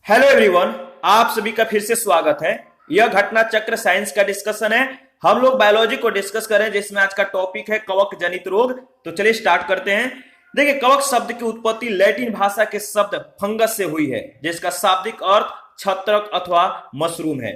Hello everyone, आप सभी का फिर से स्वागत है। यह घटना चक्र साइंस का डिस्कशन है। हम लोग बायोलॉजी को डिस्कस करें जिसमें आज का टॉपिक है कवक जनित रोग। तो चलिए स्टार्ट करते हैं। देखिए, कवक शब्द की उत्पत्ति लैटिन भाषा के शब्द फंगस से हुई है, जिसका शाब्दिक अर्थ छत्रक अथवा मशरूम है।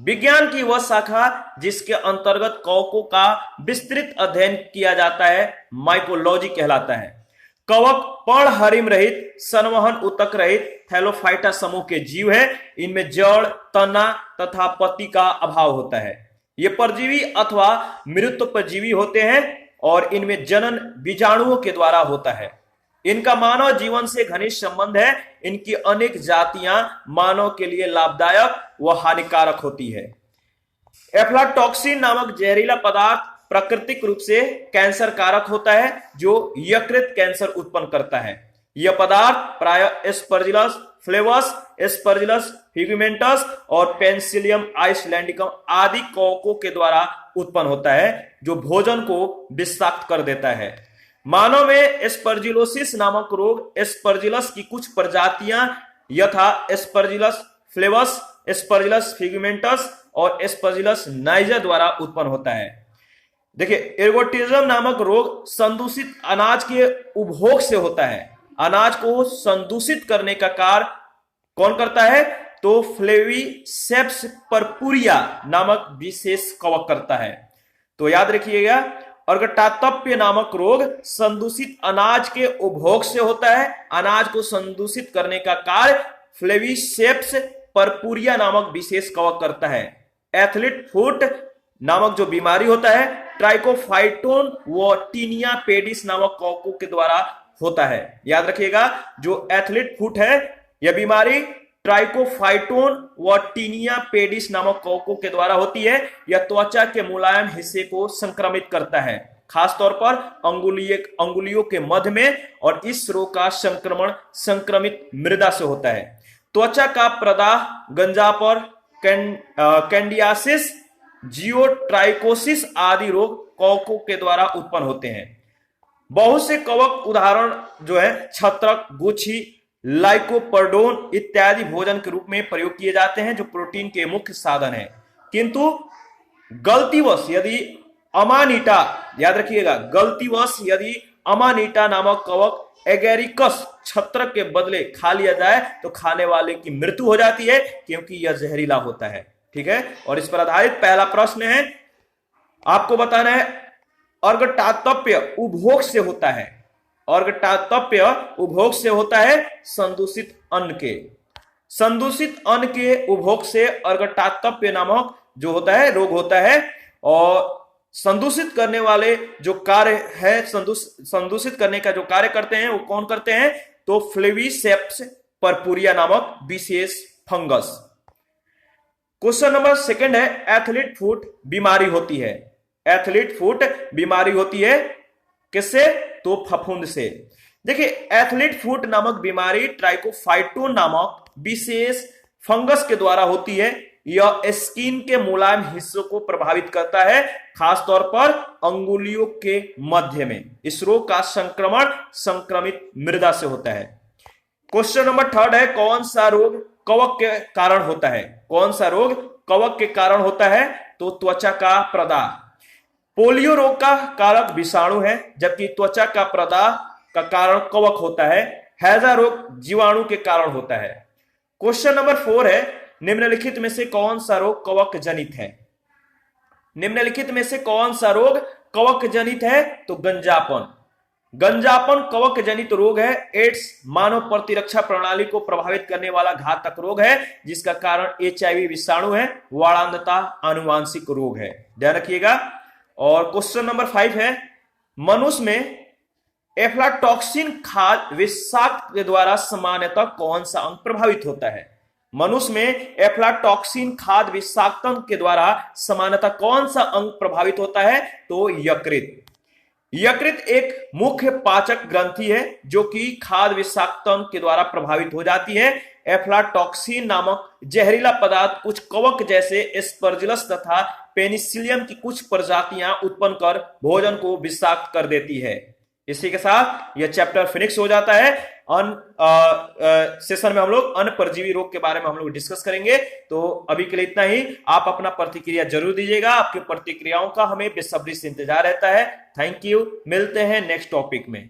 विज्ञान की वह शाखा जिसके अंतर्गत कवकों का विस्तृत अध्ययन किया जाता है माइकोलॉजी कहलाता है। कवक पर्णहरिम रहित, संवहन ऊतक रहित थैलोफाइटा समूह के जीव है। इनमें जड़, तना तथा पत्ती का अभाव होता है। ये परजीवी अथवा मृत परजीवी होते हैं और इनमें जनन बीजाणुओं के द्वारा होता है। इनका मानव जीवन से घनिष्ठ संबंध है। इनकी अनेक जातियां मानव के लिए लाभदायक व हानिकारक होती है। एफ्लाटॉक्सिन नामक जहरीला पदार्थ प्राकृतिक रूप से कैंसर कारक होता है, जो यकृत कैंसर उत्पन्न करता है। यह पदार्थ प्राय एस्परजिलस फ्लेवस, एस्परजिलस फिगमेंटस और पेनिसिलियम आइसलैंडिकम आदि कवकों के द्वारा उत्पन्न होता है, जो भोजन को विषाक्त कर देता है। मानव में एस्परजिलोसिस नामक रोग एस्परजिलस की कुछ प्रजातियां यथा एस्परजिलस फ्लेवस, एस्परजिलस फिगमेंटस और एस्परजिलस नाइजर द्वारा उत्पन्न होता है। देखिए, एर्गोटिज्म नामक रोग संदूषित अनाज के उपभोग से होता है। अनाज को संदूषित करने का कार्य कौन करता है? तो फ्लेविसेप्स परपुरिया नामक विशेष कवक करता है। तो याद रखिएगा, अर्गटातप्य नामक रोग संदूषित अनाज के उपभोग से होता है। अनाज को संदूषित करने का कार्य फ्लेविसेप्स परपुरिया नामक विशेष कवक करता है। एथलीट फुट नामक जो बीमारी होता है ट्राइकोफाइटोन व टीनिया पेडिस नामक कवकों के द्वारा होता है। याद रखिएगा, जो एथलीट फुट है यह बीमारी ट्राइकोफाइटोन व टीनिया पेडिस नामक कवकों के द्वारा होती है। यह त्वचा के मुलायम हिस्से को संक्रमित करता है, खासतौर पर अंगुलियों के मध्य में, और इस रोग का संक्रमण संक्रमित मृदा से होता है। त्वचा का प्रदाह, गंजापर, कैंडियासिस, जियोट्राइकोसिस आदि रोग कवकों के द्वारा उत्पन्न होते हैं। बहुत से कवक उदाहरण जो है छत्रक, गुच्छी, लाइकोपर्डोन इत्यादि भोजन के रूप में प्रयोग किए जाते हैं, जो प्रोटीन के मुख्य साधन है। किंतु गलतीवश यदि अमानिटा, याद रखिएगा, गलतीवश यदि अमानिटा नामक कवक एगेरिकस छत्रक के बदले खा लिया जाए तो खाने वाले की मृत्यु हो जाती है, क्योंकि यह जहरीला होता है। ठीक है, और इस पर आधारित पहला प्रश्न है, आपको बताना है अर्गटातप्य उपभोग से होता है। अर्गटातप्य उपभोग से होता है संदूषित अन्न के। संदूषित अन्न के उपभोग से अर्गटातप्य नामक जो होता है रोग होता है। और संदूषित करने वाले जो कार्य है, संदूषित करने का जो कार्य करते हैं वो कौन करते हैं? तो फ्लेविसेप्स परपुरिया नामक विशेष फंगस। क्वेश्चन नंबर सेकंड है, एथलीट फुट बीमारी होती है। एथलीट फुट बीमारी होती है किससे? तो फफूंद से। देखिए, एथलीट फुट नामक बीमारी ट्राइकोफाइटोन नामक विशेष फंगस के द्वारा होती है। यह स्किन के मुलायम हिस्सों को प्रभावित करता है, खासतौर पर अंगुलियों के मध्य में। इस रोग का संक्रमण संक्रमित मृदा से होता है। क्वेश्चन नंबर थर्ड है, कौन सा रोग कवक के कारण होता है? कौन सा रोग कवक के कारण होता है? तो त्वचा का प्रदाह। पोलियो रोग का कारक विषाणु है, जबकि त्वचा का प्रदाह का कारण कवक होता है। हैजा रोग जीवाणु के कारण होता है। क्वेश्चन नंबर 4 है, निम्नलिखित में से कौन सा रोग कवक जनित है? निम्नलिखित में से कौन सा रोग कवक जनित है? तो गंजापन। गंजापन कवक जनित रोग है। एड्स मानव प्रतिरक्षा प्रणाली को प्रभावित करने वाला घातक रोग है, जिसका कारण HIV विषाणु है। वारांधता आनुवांशिक रोग है, ध्यान रखिएगा। और क्वेश्चन नंबर 5 है, मनुष्य में एफ्लाटॉक्सिन खाद्य विषाक्त के द्वारा सामान्यतः कौन सा अंग प्रभावित होता है? मनुष्य में एफ्लाटॉक्सिन खाद्य विषाक्तन के द्वारा सामान्यतः कौन सा अंग प्रभावित होता है? तो यकृत। यकृत एक मुख्य पाचक ग्रंथि है जो कि खाद्य विषाक्तन के द्वारा प्रभावित हो जाती है। एफ्लाटॉक्सिन नामक जहरीला पदार्थ कुछ कवक जैसे एस्परजिलस तथा पेनिसिलियम की कुछ प्रजातियां उत्पन्न कर भोजन को विषाक्त कर देती है। इसी के साथ यह चैप्टर फिनिक्स हो जाता है। सेशन में हम लोग अन्य परजीवी रोग के बारे में हम लोग डिस्कस करेंगे। तो अभी के लिए इतना ही। आप अपना प्रतिक्रिया जरूर दीजिएगा, आपकी प्रतिक्रियाओं का हमें बेसब्री से इंतजार रहता है। थैंक यू, मिलते हैं नेक्स्ट टॉपिक में।